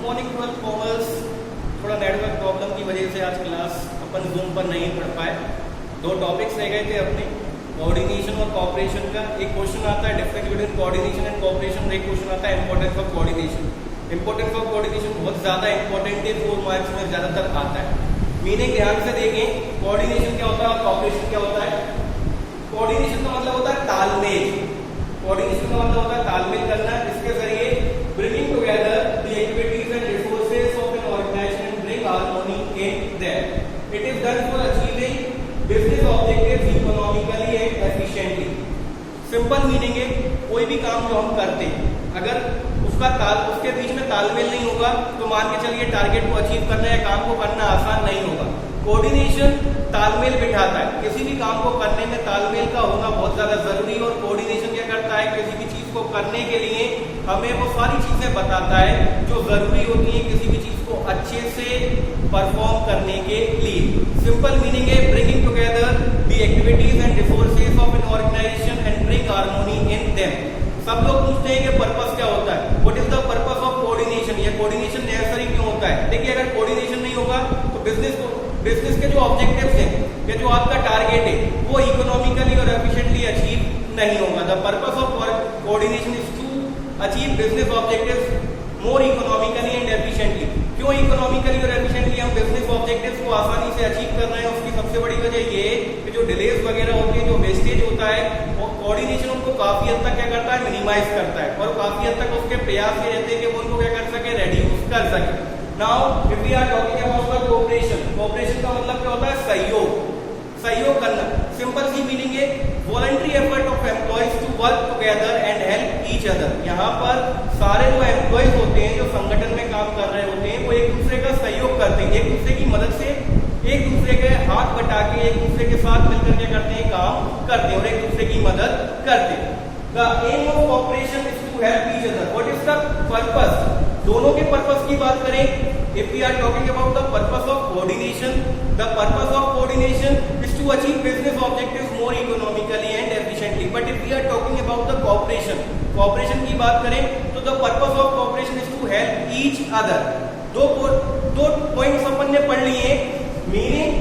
Morning twelfth commerce. थोड़ा network problem की वजह से आज क्लास अपन जूम पर नहीं पढ़ पाए। दो टॉपिक्स रह गए थे अपने, कोऑर्डिनेशन और कोऑपरेशन का। एक क्वेश्चन आता है difference between coordination and cooperation, एक क्वेश्चन आता है importance of coordination. Importance of coordination बहुत ज़्यादा इंपॉर्टेंट है, 4 मार्क्स में ज़्यादातर आता है। मीनिंग ध्यान से देखें, कोऑर्डिनेशन क्या होता है और कोऑपरेशन क्या होता है। कोऑर्डिनेशन का मतलब होता है तालमेल। कोऑर्डिनेशन का मतलब होता है तालमेल करना, इसके जरिए bringing together the activities and resources of an organization and bring harmony in them. It is done for achieving business objectives economically and efficiently. Simple meaning है, कोई भी काम जो हम करते हैं अगर उसके बीच में तालमेल नहीं होगा तो मान के चलिए टारगेट को अचीव करना या काम को करना आसान नहीं होगा। कोऑर्डिनेशन तालमेल बिठाता है, किसी भी काम को करने में तालमेल का होना बहुत ज्यादा जरूरी है। और कोऑर्डिनेशन क्या करता है, किसी भी चीज को करने के लिए हमें वो सारी चीजें बताता है जो जरूरी होती है किसी भी चीज को अच्छे से परफॉर्म करने के लिए। सिंपल मीनिंग है bringing together the activities and resources of an organisation and bring harmony in them. सब लोग पूछते हैं कि पर्पस क्या होता है, what is the purpose of coordination, या कोऑर्डिनेशन नेसेसरी क्यों होता है। देखिए, अगर कोऑर्डिनेशन नहीं होगा तो बिजनेस के जो ऑब्जेक्टिव्स हैं या जो आपका टारगेट है वो इकोनॉमिकली और एफिशिएंटली अचीव नहीं होगा। The purpose of coordination is to achieve business objectives more economically and efficiently. क्यों इकोनॉमिकली और एफिशिएंटली हम बिजनेस ऑब्जेक्टिव्स को आसानी से अचीव कर रहे हैं, उसकी सबसे बड़ी वजह ये है कि जो डिलेज वगैरह होती है, जो वेस्टेज होता है, वो कोऑर्डिनेशन उनको काफी हद तक क्या करता है, मिनिमाइज करता है। और काफी हद तक उसके प्रयास ये रहते हैं कि वो उनको क्या कर सके, रेड्यूस कर सके। Now if we are talking about the cooperation, cooperation का मतलब क्या होता है, सहयोग करना। सिंपल सी मीनिंग है voluntary effort of employees to work together and help each other. यहाँ पर सारे जो एम्प्लॉयज होते हैं जो संगठन में काम कर रहे होते हैं वो एक दूसरे का सहयोग करते हैं, एक दूसरे की मदद से, एक दूसरे के हाथ बटा के एक दूसरे के साथ मिलकर के करते हैं, काम करते हैं और एक दूसरे की मदद करते हैं। The aim of cooperation is to help each other. What is the purpose, दोनों के पर्पस की बात करें, if we are talking about the purpose of coordination, the purpose of coordination is to achieve business objectives more economically and efficiently. But if we are talking about the cooperation की बात करें तो the purpose of cooperation is to help each other. दो points अपन ने पढ़ लिए। Meaning,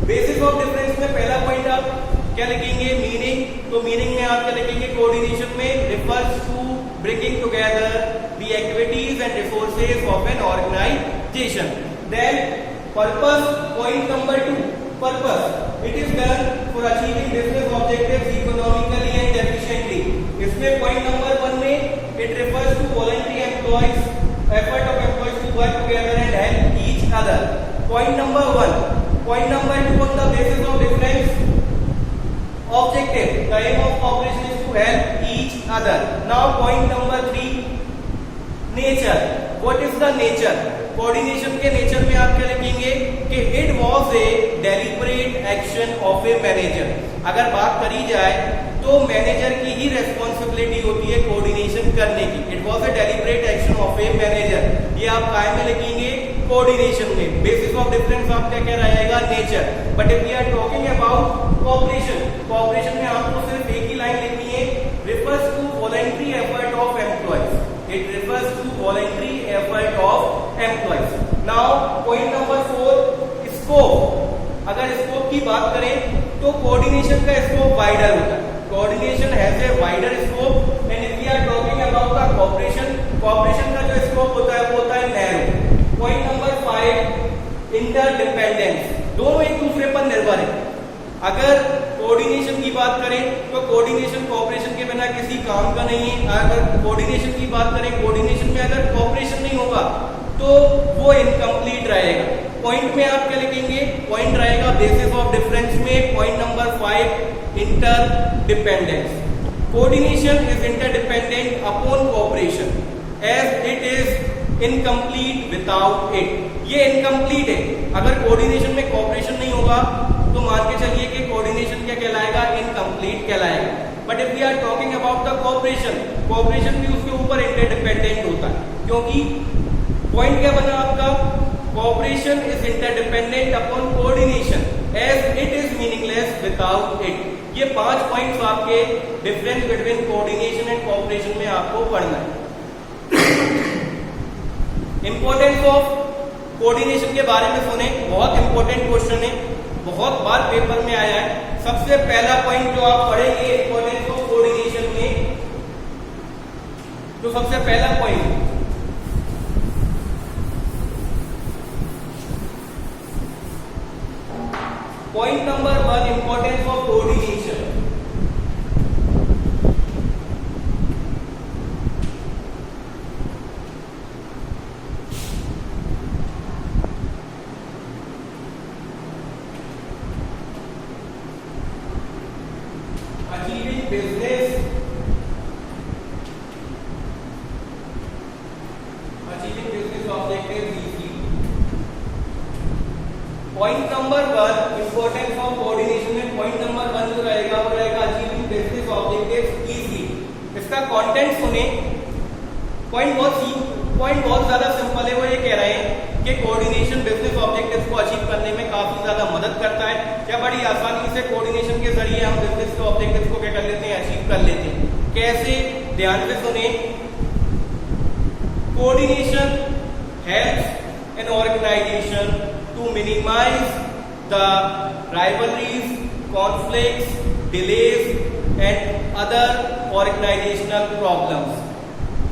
basis of difference में पहला पॉइंट आप क्या लिखेंगे, मीनिंग। तो मीनिंग में आप क्या लिखेंगे, कोऑर्डिनेशन में refers to bringing together the activities and resources of an organization. Then purpose, point number 2, purpose, it is done for achieving business objectives economically and efficiently. इसमें point number 1 में it refers to voluntary employees, effort of employees to work together and help each other. Point number 1. Point number 2, on the basis of difference objective, the aim of cooperation is to help each other. Now point number 3, nature. What is the nature? Coordination के nature में आप क्या लिखेंगे कि it was a deliberate action of a manager. अगर बात करी जाए तो मैनेजर की ही रेस्पॉन्सिबिलिटी होती है कोऑर्डिनेशन करने की। It was a deliberate action of a manager, ये आप काय में लिखेंगे, कोऑर्डिनेशन में। बेसिस ऑफ डिफरेंस आपका क्या रहेगा, nature. But if we are talking about cooperation में आपको सिर्फ एक ही लाइन लिखनी है, refers to voluntary effort of employees. It refers to voluntary effort of employees. Now point number 4, scope. अगर स्कोप की बात करें तो कोऑर्डिनेशन का स्कोप वाइडर होता है। Coordination has a wider scope and if we are talking about the cooperation का जो स्कोप होता है वो होता है नैरो। Point number 5, interdependence. दोनों एक दूसरे पर निर्भर है। अगर कोऑर्डिनेशन की बात करें तो कोऑर्डिनेशन कोऑपरेशन के बिना किसी काम का नहीं है। अगर कोऑर्डिनेशन की बात करें, कोऑर्डिनेशन में अगर कोऑपरेशन नहीं होगा तो वो इनकम्प्लीट रहेगा। पॉइंट में आप क्या लिखेंगे, पॉइंट रहेगा बेसिस ऑफ डिफरेंस में point number 5, interdependence. Coordination is interdependent upon cooperation as it is incomplete without it. ये इनकम्प्लीट है, अगर कोऑर्डिनेशन में कोऑपरेशन नहीं होगा तो मान के चलिए कि कोऑर्डिनेशन क्या कहलाएगा, इनकम्प्लीट कहलाएगा। But if we are talking about the cooperation भी उसके ऊपर इंटरडिपेंडेंट होता है, क्योंकि पॉइंट क्या बना आपका, cooperation is interdependent upon coordination as it is meaningless without it. ये 5 पॉइंट्स आपके difference between coordination and cooperation में आपको पढ़ना है। इंपॉर्टेंस ऑफ कोऑर्डिनेशन के बारे में सुने, बहुत इंपॉर्टेंट क्वेश्चन है, बहुत बार पेपर में आया है। सबसे पहला पॉइंट जो आप पढ़ेंगे इंपॉर्टेंस ऑफ कोऑर्डिनेशन में, तो सबसे पहला point number 1, importance of coordination. Achieving business objectives easily. Point number 1, importance of coordination में पॉइंट नंबर 1 जो रहेगा वो रहेगा अचीविंग बिजनेस ऑब्जेक्टिव्स इजीली। इसका कंटेंट सुने, पॉइंट बहुत ज्यादा सिंपल है। वो ये कह रहे हैं कि कोऑर्डिनेशन बिजनेस ऑब्जेक्टिव्स को अचीव करने में काफी ज्यादा मदद करता है। क्या बड़ी आसानी से कोऑर्डिनेशन के जरिए हम बिजनेस के ऑब्जेक्टिव्स को क्या कर लेते हैं, अचीव कर लेते हैं। कैसे, ध्यान से सुने। Coordination helps an organisation to minimize the rivalries, conflicts, delays and other organizational problems.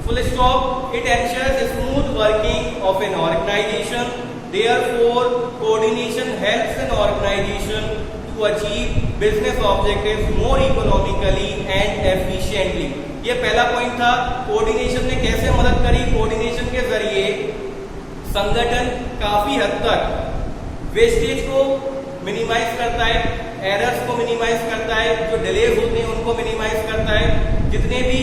Full stop. It ensures smooth working of an organization. Therefore, coordination helps an organization to achieve business objectives more economically and efficiently. ये पहला point था। Coordination ने कैसे मदद करी? Coordination के जरिए संगठन काफी हद तक वेस्टेज को मिनिमाइज करता है, एरर्स को मिनिमाइज करता है, जो डिलेज होते हैं उनको मिनिमाइज करता है, जितने भी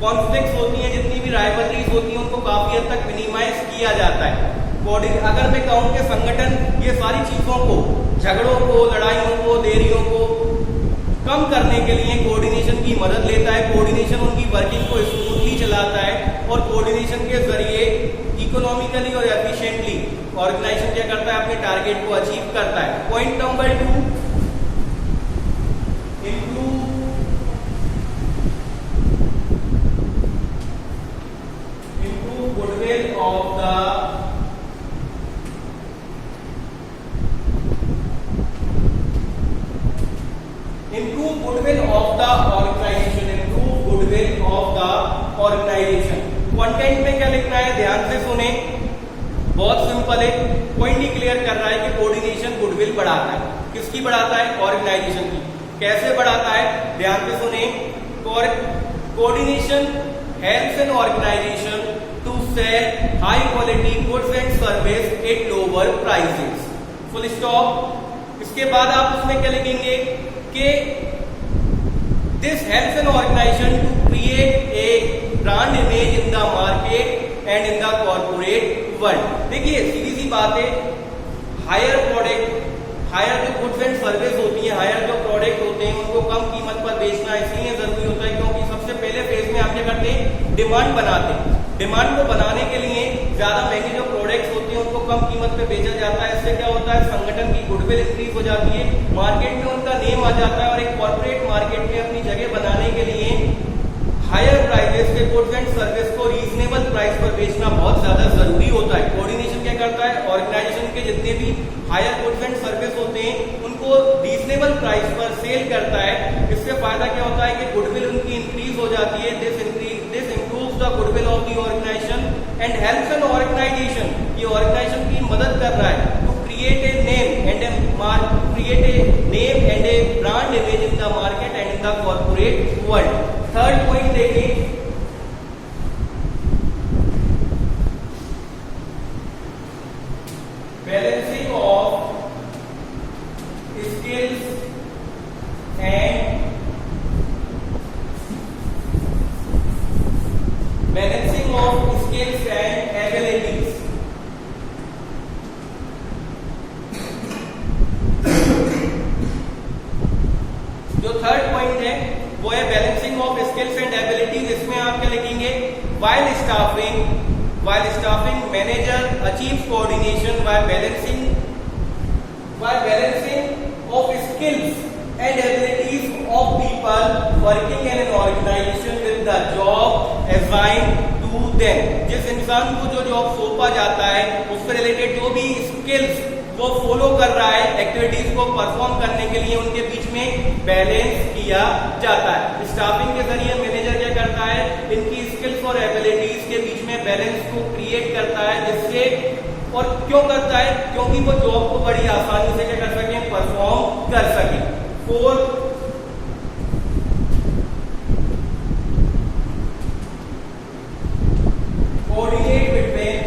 कॉन्फ्लिक्ट्स होती हैं, जितनी भी राइवलरीज होती हैं उनको काफी हद तक मिनिमाइज किया जाता है। अगर मैं कहूं कि संगठन ये सारी चीजों को, झगड़ों को, लड़ाइयों को, देरियों को कम करने के लिए कोऑर्डिनेशन की मदद लेता है। कोऑर्डिनेशन उनकी वर्किंग को स्मूथली चलाता है और कोऑर्डिनेशन के जरिए इकोनॉमिकली और एफिशिएंटली ऑर्गेनाइजेशन क्या करता है, अपने टारगेट को अचीव करता है। Point number 2, improve goodwill of the organisation. Content में क्या लिखना है, ध्यान से सुने, बहुत सिंपल है। पॉइंट ही क्लियर कर रहा है कि कोऑर्डिनेशन गुडविल बढ़ाता है। किसकी बढ़ाता है? ऑर्गेनाइजेशन की। कैसे बढ़ाता है? ध्यान से सुने। Coordination helps an organisation to sell high quality goods and service at lower prices. Full stop. इसके बाद आप उसमें क्या लिखेंगे कि this helps an organisation to create a brand image in the market and in the corporate world. देखिए सीधी सी बात है, हायर जो गुड्स एंड सर्विस होती है, हायर जो प्रोडक्ट होते हैं उनको कम कीमत पर बेचना इसलिए जरूरी होता है क्योंकि सबसे पहले फेज में आप क्या करते हैं, डिमांड बनाते हैं। डिमांड को बनाने के लिए ज्यादा महंगे जो प्रोडक्ट्स होते हैं उनको कम कीमत पे बेचा जाता है। इससे क्या होता है, संगठन की गुडविल इंक्रीज हो जाती है, मार्केट में उनका नेम आ जाता है और एक कॉर्पोरेट मार्केट में अपनी जगह बनाने के लिए हायर प्राइसेस के गुड्स एंड सर्विस को रीजनेबल प्राइस पर बेचना बहुत ज्यादा जरूरी होता है। कोऑर्डिनेशन क्या करता है, ऑर्गेनाइजेशन के जितने भी हायर गुड्स एंड सर्विस होते हैं उनको रीजनेबल प्राइस पर सेल करता है। इससे फायदा क्या होता है कि गुडविल उनकी इंक्रीज हो जाती है। This improves the goodwill of the organisation and helps an organisation, ये ऑर्गेनाइजेशन की मदद कर रहा है to create a name and a brand image in the market and in the corporate world. Third point देखिए, balancing of skills and abilities. जो third point है वो है balancing of skills and abilities. इसमें आप क्या लिखेंगे, while staffing manager achieves coordination by balancing of skills and abilities of people working in an organization with the job assigned to student, जिस इंसान को जो जॉब सौंपा जाता है उससे रिलेटेड जो भी स्किल्स वो फॉलो कर रहा है, एक्टिविटीज को परफॉर्म करने के लिए उनके बीच में बैलेंस किया जाता है। स्टाफिंग के जरिए मैनेजर क्या करता है, इनकी स्किल्स और एबिलिटीज के बीच में बैलेंस को क्रिएट करता है, जिससे और क्यों करता है, क्योंकि वो जॉब को बड़ी आसानी से क्या कर सके, परफॉर्म कर सके। Fourth, coordinate between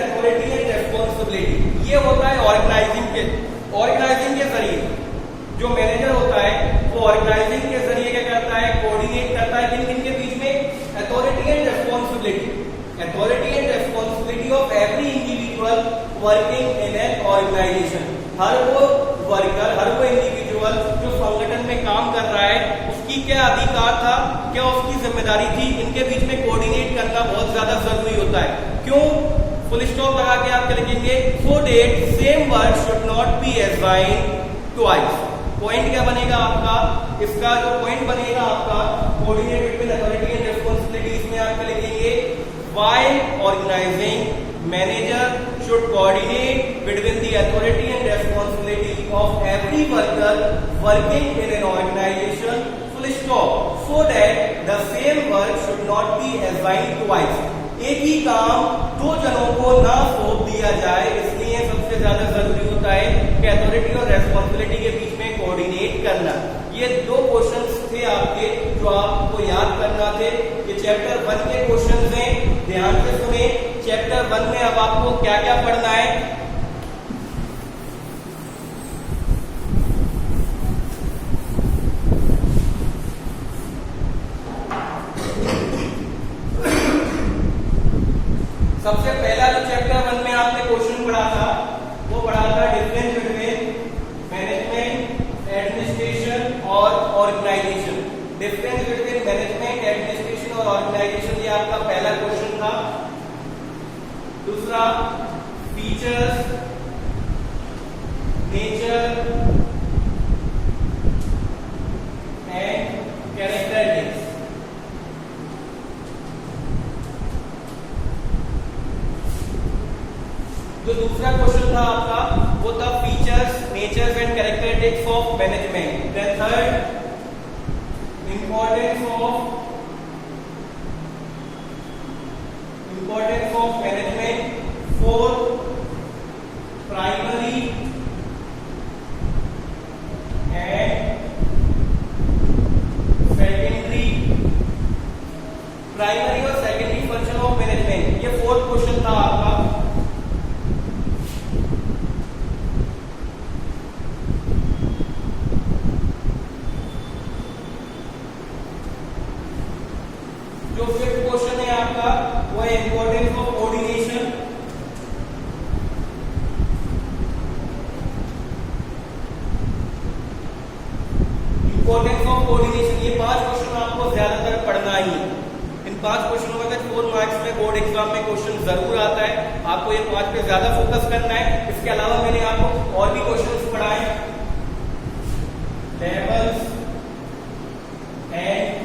authority and responsibility, ये होता है ऑर्गेनाइजिंग के जरिए। जो मैनेजर होता है वो ऑर्गेनाइजिंग के जरिए क्या करता है, कोऑर्डिनेट करता है किन किन के बीच में, authority and responsibility of every individual working in an organisation. हर वो वर्कर, हर वो इंडिविजुअल जो संगठन में काम कर रहा है, उसकी क्या अधिकार था, क्या उसकी जिम्मेदारी थी, इनके बीच में कोऑर्डिनेट करना बहुत ज्यादा जरूरी होता है। क्यों, फुल स्टॉप लगा के आप लिखेंगे, so that same word should not be assigned twice. Point क्या बनेगा आपका, इसका जो पॉइंट बनेगा आपका, coordinate between authority and responsibility, इसमें आप लिखेंगे, while organising manager should coordinate between the authority and responsibility of every worker working in an organization, full stop, so that the same work should not be assigned twice. एक ही काम दो जनों को ना सौंप दिया जाए, इसलिए सबसे ज्यादा जरूरी होता है कि अथॉरिटी और रेस्पॉन्सिबिलिटी के बीच में कोऑर्डिनेट करना। ये दो क्वेश्चंस थे आपके जो आपको याद करना थे। ये चैप्टर 1 के क्वेश्चंस हैं, ध्यान से सुने। चैप्टर 1 में अब आपको क्या क्या पढ़ना है, सबसे पहला जो चैप्टर 1 में आपने क्वेश्चन पढ़ा था वो पढ़ा था डिफरेंस बिटवीन मैनेजमेंट, एडमिनिस्ट्रेशन और organisation. Difference between management, administration और ऑर्गेनाइजेशन, ये आपका पहला क्वेश्चन था। दूसरा, फीचर्स, नेचर एंड कैरेक्टरिस्टिक्स। जो दूसरा क्वेश्चन था आपका वो था features, natures and characteristics of management. Then third, importance of management. Fourth, primary and secondary, primary और सेकेंडरी फंक्शन ऑफ मैनेजमेंट, ये फोर्थ क्वेश्चन था आपका। जो फिफ्थ क्वेश्चन है आपका वो है importance of coordination. Importance of coordination, ये 5 क्वेश्चन आपको ज्यादातर पढ़ना ही। इन 5 क्वेश्चनों में अगर 4 मार्क्स में बोर्ड एग्जाम में क्वेश्चन जरूर आता है, आपको ये 5 पे ज्यादा फोकस करना है। इसके अलावा मैंने आपको और भी क्वेश्चन पढ़ाए, लेवल्स एंड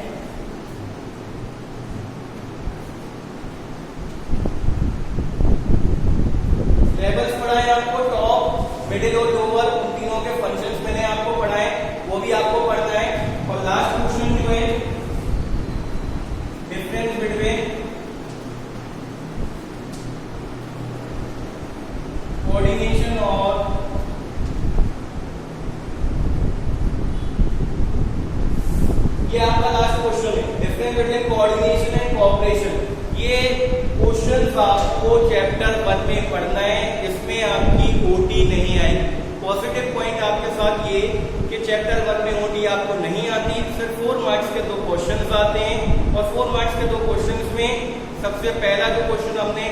लेवल्स पढ़ाए आपको, टॉप, मिडिल और लोअर, उन तीनों के फंक्शंस मैंने आपको पढ़ाए, वो भी आपको पढ़ना है। और लास्ट क्वेश्चन जो है डिफरेंस बिटवीन कोऑर्डिनेशन और ये आपका लास्ट क्वेश्चन है, difference between coordination and cooperation. ये क्वेश्चन आपको चैप्टर 1 में पढ़ना है, इसमें आपकी ओटी नहीं आएगी। पॉजिटिव पॉइंट आपके साथ ये कि चैप्टर 1 में ओटी आपको नहीं आती, सिर्फ 4 मार्क्स के 2 क्वेश्चंस आते हैं। और 4 मार्क्स के 2 क्वेश्चंस में सबसे पहला जो क्वेश्चन हमने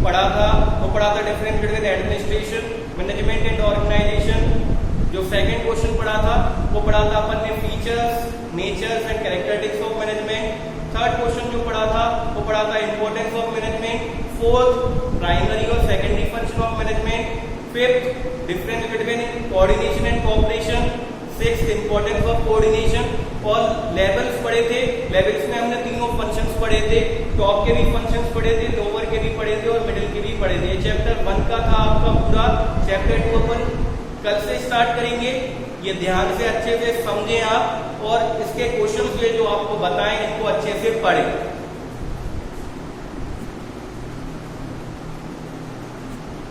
पढ़ा था वो पढ़ा था difference between administration, management and organisation. जो सेकंड क्वेश्चन पढ़ा था वो पढ़ा था अपन ने features, natures and characteristics of management. Third question जो पढ़ा था वो पढ़ा था importance of management, fourth primary और secondary function of management, fifth difference between coordination and cooperation, sixth importance of coordination, और लेवल्स पढ़े थे। लेवल्स में हमने तीनों फंक्शंस पढ़े थे, टॉप के भी फंक्शंस पढ़े थे, लोअर के भी पढ़े थे और मिडिल के भी पढ़े थे। चैप्टर 1 का था आपका पूरा। चैप्टर 2 अपन कल से स्टार्ट करेंगे। ये ध्यान से अच्छे से समझें आप और इसके क्वेश्चंस जो आपको बताएं इनको अच्छे से पढ़ें।